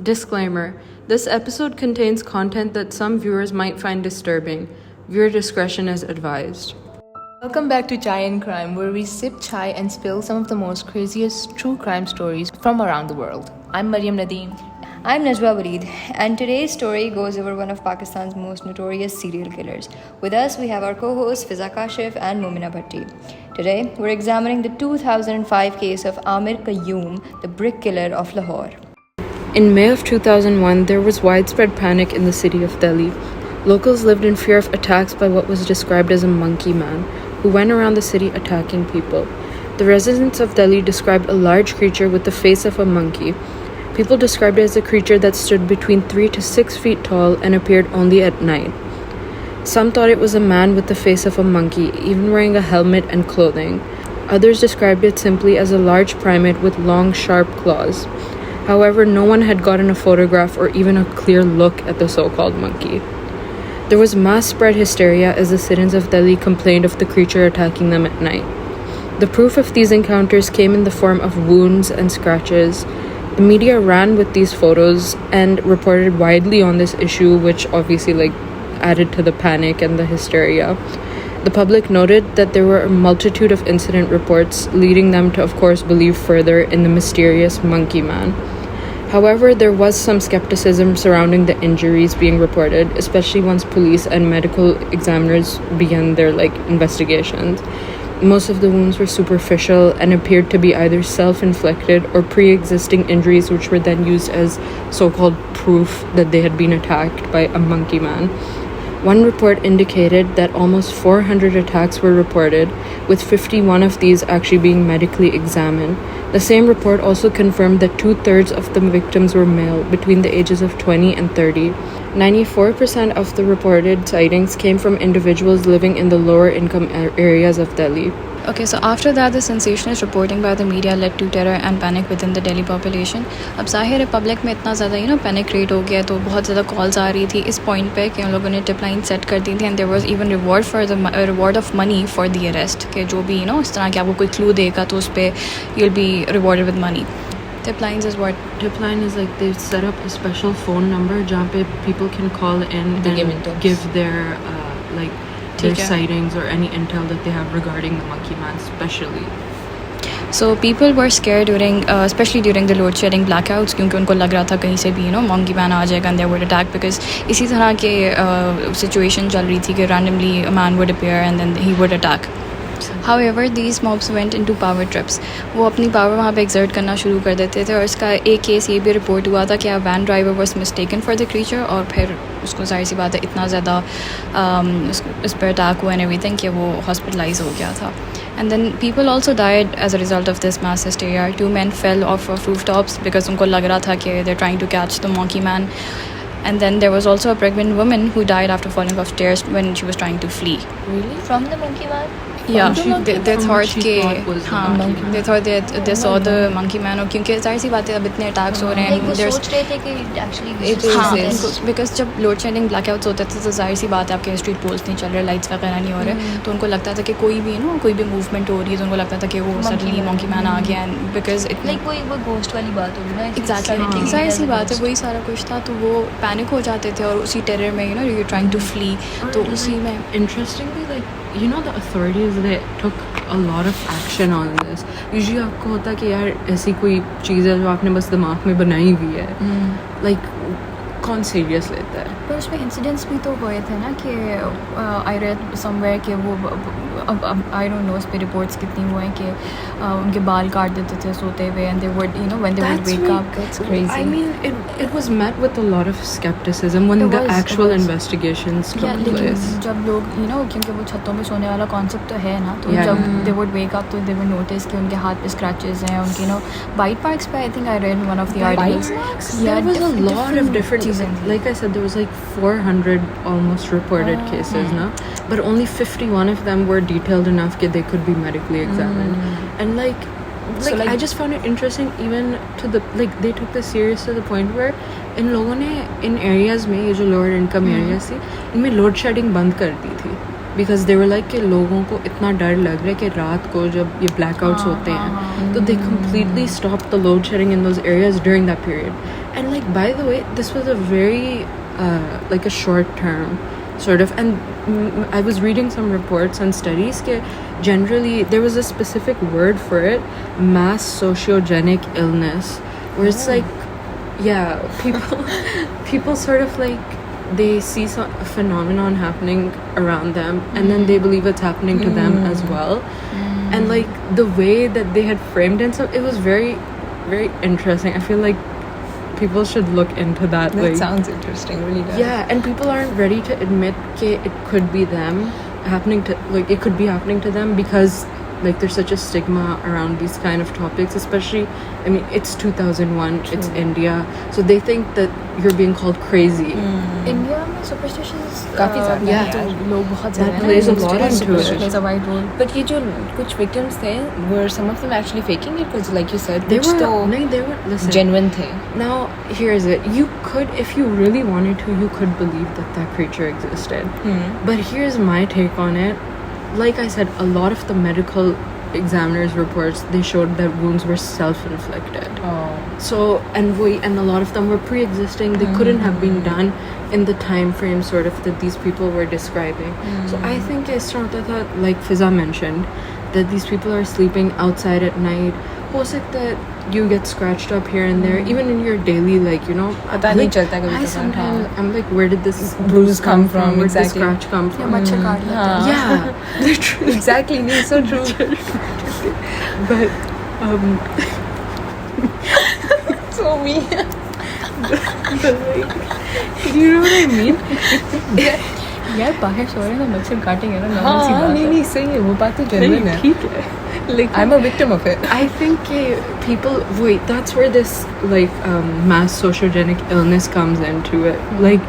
Disclaimer: this episode contains content that some viewers might find disturbing. Viewer discretion is advised. Welcome back to Chai and Crime, where we sip chai and spill some of the most craziest true crime stories from around the world. I'm Mariam Nadeem. I'm Najwa Wareed, and today's story goes over one of Pakistan's most notorious serial killers. With us, we have our co-hosts Fiza Kashif and Momina Bhatti. Today, we're examining the 2005 case of Amir Qayyum, the brick killer of Lahore. In May of 2001, there was widespread panic in the city of Delhi. Locals lived in fear of attacks by what was described as a monkey man, who went around the city attacking people. The residents of Delhi described a large creature with the face of a monkey. People described it as a creature that stood between 3 to 6 feet tall and appeared only at night. Some thought it was a man with the face of a monkey, even wearing a helmet and clothing. Others described it simply as a large primate with long, sharp claws. However, no one had gotten a photograph or even a clear look at the so-called monkey. There was mass spread hysteria as the citizens of Delhi complained of the creature attacking them at night. The proof of these encounters came in the form of wounds and scratches. The media ran with these photos and reported widely on this issue, which obviously added to the panic and the hysteria. The public noted that there were a multitude of incident reports, leading them to, of course, believe further in the mysterious monkey man. However, there was some skepticism surrounding the injuries being reported, especially once police and medical examiners began their investigations. Most of the wounds were superficial and appeared to be either self-inflicted or pre-existing injuries, which were then used as so-called proof that they had been attacked by a monkey man. One report indicated that almost 400 attacks were reported, with 51 of these actually being medically examined. The same report also confirmed that 2/3 of the victims were male, between the ages of 20 and 30. 94% of the reported sightings came from individuals living in the lower income areas of Delhi. Okay, so after that, the sensationalist reporting by the media led to terror and panic within the Delhi population. अब ज़ाहिर है public में इतना ज़्यादा panic create हो गया, तो बहुत ज़्यादा कॉल्स आ रही थी इस पॉइंट पे कि उन लोगों ने टिप लाइन सेट कर दी थी, and there was even reward of money for the arrest, कि जो भी इस तरह के आपको कोई क्लू देगा तो उस पर you will be rewarded with money. Tip lines is what? Tip line is they set up a special phone number जहाँ पे people can call in and give their their sightings or any intel that they have regarding the monkey man especially. So people were scared especially during the load shedding blackouts, क्योंकि उनको लग रहा था कहीं से भी monkey man आ जाएगा and they would attack, because इसी तरह के situation चल रही थी कि randomly a man would appear and then he would attack. However, these mobs went into power trips. वो अपनी पावर वहाँ पे exert करना शुरू कर देते थे, और इसका एक केस ये भी रिपोर्ट हुआ था कि a van driver was mistaken for the creature, और फिर उसको जाहिर सी बात है इतना ज़्यादा उस पर अटैक हुआ and everything कि वो hospitalized हो गया था. And then people also died as a result of this mass hysteria. 2 men fell off of rooftops because उनको लग रहा था कि they're trying to catch the monkey man. And then there was also a pregnant woman who died after falling off stairs when she was trying to flee. Really? From the monkey man? Yeah, they thought they saw the monkey man, और क्योंकि जाहिर सी बात है अब इतने attacks हो रहे हैं, वो सोच रहे थे कि actually हाँ, because जब load shedding blackouts होते थे तो जाहिर सी बात है आपके street poles नहीं चल रहे, lights वगैरह नहीं हो रहे, तो उनको लगता था कि कोई भी कोई भी movement हो रही है तो उनको लगता था कि वो suddenly monkey man आ गया, and because कोई वो ghost वाली बात होगी ना. Exactly, जाहिर सी बात है वही सारा कुछ था, तो वो panic हो जाते थे और उसी terror में you're trying to flee, तो उसी में interestingly the authorities, they took a lot of action on this. Usually आपको होता है कि यार ऐसी कोई चीज़ है जो आपने बस दिमाग में बनाई हुई है, कौन सीरियस लेता है. पर उसमें इंसिडेंट्स भी तो हुए थे ना कि आई रेड समवेयर कि वो अब आई डोंट नो उस पे रिपोर्ट्स कितनी हुए हैं कि उनके बाल काट देते थे सोते हुए, and they would when they would wake up. That's crazy. I mean it was met with a lot of skepticism when the actual investigations took place. जब लोग क्योंकि वो छतों में सोने वाला कॉन्सेप्ट तो है ना, तो जब they would wake up तो they would notice कि उनके हाथ पे scratches हैं, उनके bite marks पे. I think I read one of the articles. There was a lot of different like I said, there was 400 almost reported cases now, but only 51 of them were detailed enough that they could be medically examined. And I just found it interesting, even to the they took this serious to the point where इन लोगों ने in areas में ये जो lower income areas थी इनमें load shedding बंद कर दी थी, because they were कि लोगों को इतना डर लग रहा है कि रात को जब ये blackouts होते हैं तो they completely stopped the load shedding in those areas during that period. And like, by the way, this was a very like a short term sort of, and I was reading some reports and studies that generally there was a specific word for it, mass sociogenic illness, where it's like, yeah, people sort of like, they see a phenomenon happening around them, and then they believe it's happening to them as well. And like the way that they had framed it, so it was very, very interesting. I feel like people should look into that. That like, sounds interesting, really does. yeah, and people aren't ready to admit that it could be them happening to, like, it could be happening to them, because like there's such a stigma around these kind of topics, especially, I mean, it's 2001. True. It's India, so they think that you're being called crazy. India में superstitions काफी ज़्यादा yeah, है। लोग बहुत that ज़्यादा plays a हैं, lot into it. plays a wide role. But ये जो कुछ victims थे, were some of them actually faking it? Because like you said, They कुछ were, तो no, they were, listen, genuine थे. now here's it, you could, if you really wanted to, you could believe that creature existed. But here's my take on it. Like I said, a lot of the medical examiners reports, they showed that wounds were self-inflicted. So and a lot of them were pre-existing. They couldn't have been done in the time frame sort of that these people were describing. So I think it's not that, like Fiza mentioned, that these people are sleeping outside at night. Ho sakta hai you get scratched up here and there, even in your daily, like, you know, पता नहीं चलता कभी I कभार, sometimes I'm like, where did this bruise come from? where did this Exactly. scratch come from? मच्छर काट लेते हैं. Yeah, literally. Exactly, no, it's so true. But So me. but like, do you know what I mean? यार बाहर सो रहे हैं तो मच्छर काटेंगे ना, normal सी हाँ बात नहीं है. नहीं सही है, वो बात तो नहीं, genuine है. ठीक है. Like, I'm a victim of it. I think people, wait, that's where this like mass sociogenic illness comes into it. Like,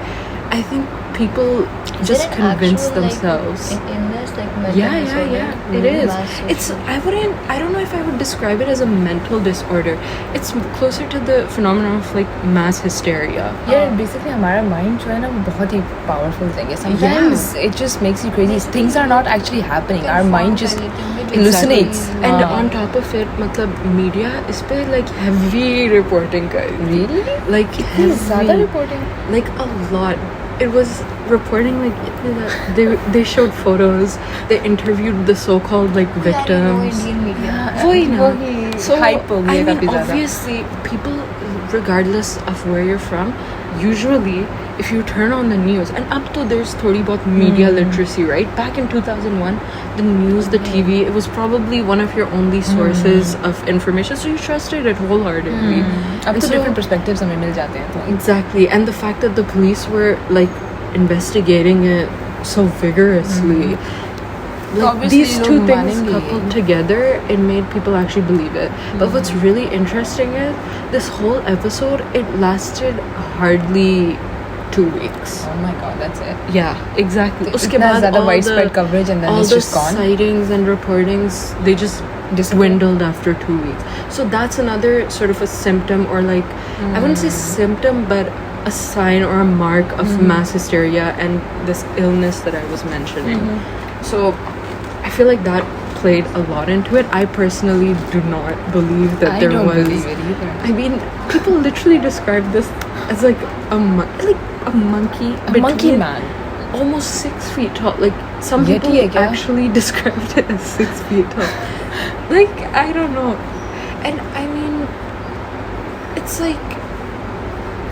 I think people just convince themselves. Like, illness, like mental Yeah, disorder. it is. Mass It's, social- I don't know if I would describe it as a mental disorder. It's closer to the phenomenon of like mass hysteria. Yeah, basically हमारा mind जो है ना वो बहुत ही powerful thing है. Sometimes it just makes you crazy. Things are not actually happening. Our mind just hallucinates. And on top of it, matlab, media is pe like heavy reporting कर रही थी. Really? Like इतनी ज़्यादा heavy. reporting. Like a lot. It was reporting like itne that they showed photos. They interviewed the so-called like victims. Indian media. वही ना. वही So hype हो गई I है mean, काफी ज़्यादा. obviously, people, regardless of where you're from, usually if you turn on the news, and up to there's thodi bahut media literacy, right? Back in 2001, the news, the TV, it was probably one of your only sources of information, so you trusted it wholeheartedly. अब And तो so- different perspectives हमें मिल जाते हैं तो. Exactly, and the fact that the police were like investigating it so vigorously, like Obviously, these लोग two things मानेंगे. coupled together, it made people actually believe it. But what's really interesting is this whole episode, it lasted hardly 2 weeks. Oh my god, that's it. Yeah, exactly. Uske इतना baad ज़्यादा all widespread coverage and then all it's the just gone. sightings and reportings, they just dwindled after 2 weeks. So that's another sort of a symptom, or like, I wouldn't say symptom, but a sign or a mark of mass hysteria and this illness that I was mentioning. So I feel like that played a lot into it. I personally do not believe that I there don't was. believe it either. I mean, people literally describe this as like a monkey, A monkey between man. almost 6 feet tall. Like, some Yeti people hai kya? actually described it as 6 feet tall. Like, I don't know. And I mean, it's like,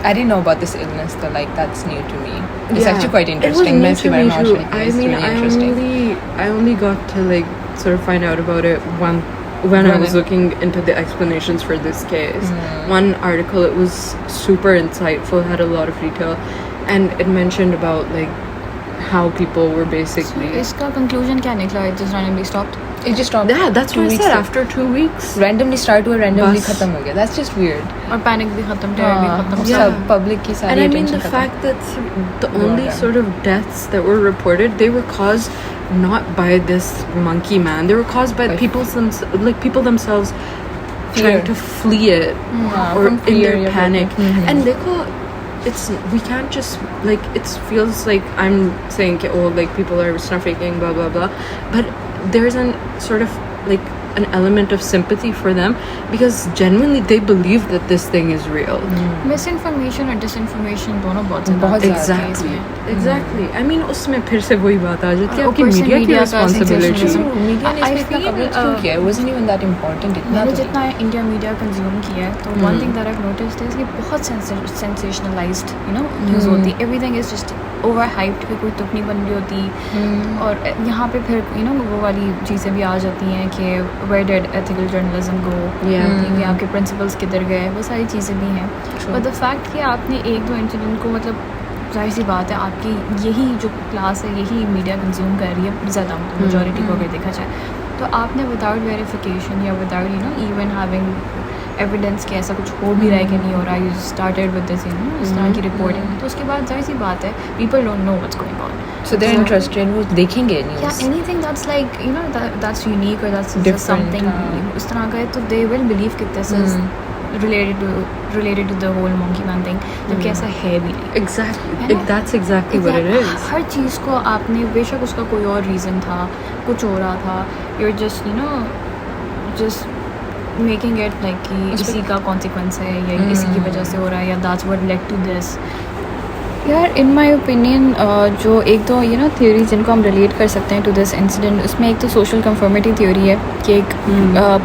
I didn't know about this illness though, like that's new to me. It's yeah, actually quite it was interesting. new Let's to give me our too. knowledge. I It's mean, really interesting. I only got to like sort of find out about it when I was looking into the explanations for this case. One article, it was super insightful, had a lot of detail, and it mentioned about like how people were basically. इसका conclusion क्या निकला? It just randomly stopped. It just stopped. Yeah, that's 2 what I weeks said. तक. After 2 weeks, Randomly start हुआ, randomly बस. खत्म हो गया. That's just weird. और panic भी खत्म, terror भी खत्म. Yeah. सब public की सारी and I mean the attention खत्म. fact that the only Yeah. sort of deaths that were reported, they were caused not by this monkey man. They were caused by people themselves trying to flee it or from in fear, their yeah, panic. mhm. And we can't just like, it feels like I'm saying, oh, like people are snuffing, blah blah blah, but there's an sort of like an element of sympathy for them because genuinely they believe that this thing is real. Misinformation और disinformation दोनों बहुत Exactly. I mean उसमें फिर से वही बात आ जाती है कि ऊपर से मीडिया की media का रिस्पॉन्सिबिलिटी. So, media ने I इसमें इतना feel, coverage क्यों किया? It wasn't even that important. इतना मैंने तो जितना इंडिया मीडिया कंज्यूम किया है तो one thing that I noticed is कि बहुत सेंसेशनलाइज्ड न्यूज़ होती है. Everything is just over hyped पे कोई तुक नहीं बन रही होती. और यहाँ पे फिर वो वाली चीज़ें भी आ जाती हैं कि वेयर डिड एथिकल जर्नलिज्म गो, कि आपके प्रिंसिपल्स किधर गए, वो सारी चीज़ें भी हैं. बट द फैक्ट कि आपने एक दो इंसिडेंट को मतलब जाहिर सी बात है आपकी यही जो क्लास है यही मीडिया कंज्यूम कर रही है ज़्यादा मेजॉरिटी को अगर देखा जाए तो आपने विदाउट वेरिफिकेशन या विदाउट इवन हैविंग एविडेंस कि ऐसा कुछ हो भी रहा है कि नहीं हो रहा, यू स्टार्टेड विद दिस इस तरह की रिपोर्टिंग, तो उसके बाद जाहिर सी बात है people don't know what's going on. So they're interested. वो देखेंगे news. Yeah, anything that's like that's unique or that's Different, something हाँ. उस तरह का है तो they will believe कि this is related to the whole monkey man thing, जबकि ऐसा है भी नहीं. Exactly. That's exactly what it is. हर चीज़ को आपने बेशक उसका कोई और रीज़न था, कुछ हो रहा था, you're just just making it like कि इसी का consequence है या इसी की वजह से हो रहा है या that's what led to this. यार इन माई ओपिनियन जो एक दो थ्योरी जिनको हम रिलेट कर सकते हैं टू दिस इंसिडेंट, उसमें एक तो सोशल कंफर्मिटी थ्योरी है कि एक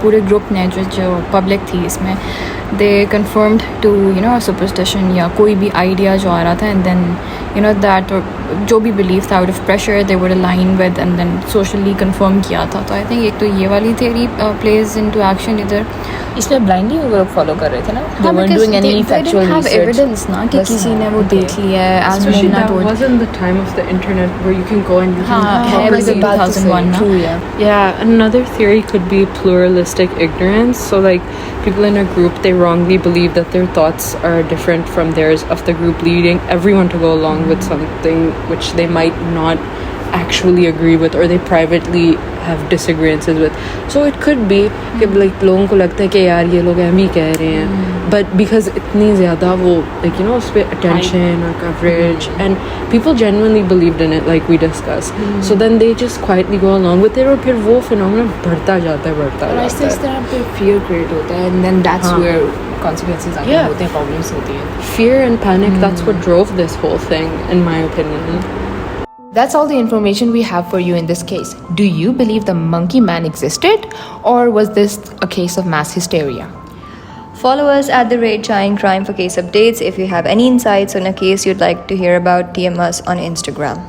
पूरे ग्रुप ने जो पब्लिक थी इसमें दे कन्फर्म्ड टू सुपरस्टिशन या कोई भी आइडिया जो आ रहा था एंड देन दैट जो भी बिलीव था out of pressure they would align with and then socially confirm किया था. तो आई थिंक एक तो ये वाली theory plays into action इधर. इसमें ब्लाइंडली वो लोग फॉलो कर रहे थे ना. They weren't doing any factual research. Evidence ना कि किसी ने वो देख लिया है as Especially Mona that told. wasn't the time of the internet where you can go and you can हाँ, I was about to say, 2001 ना. true, yeah. Yeah, another theory could be pluralistic ignorance. So, like, people in a group, they wrongly believe that their thoughts are different from theirs of the group, leading everyone to go along with something which they might not actually agree with or they privately have disagreements with. So it could be कि like लोगों को लगता है कि यार ये लोग हम ही कह रहे हैं, but because इतनी ज़्यादा वो like उस पे attention or coverage and people genuinely believed in it like we discussed, so then they just quietly go along with it और फिर वो phenomenon बढ़ता जाता है और ऐसे इस तरह पे fear create होता है and then that's where consequences आगे होते हैं, problems होती हैं. Fear and panic, that's what drove this whole thing in my opinion. That's all the information we have for you in this case. Do you believe the monkey man existed, or was this a case of mass hysteria? Follow us at @Chime Crime for case updates. If you have any insights on a case you'd like to hear about, DM us on Instagram.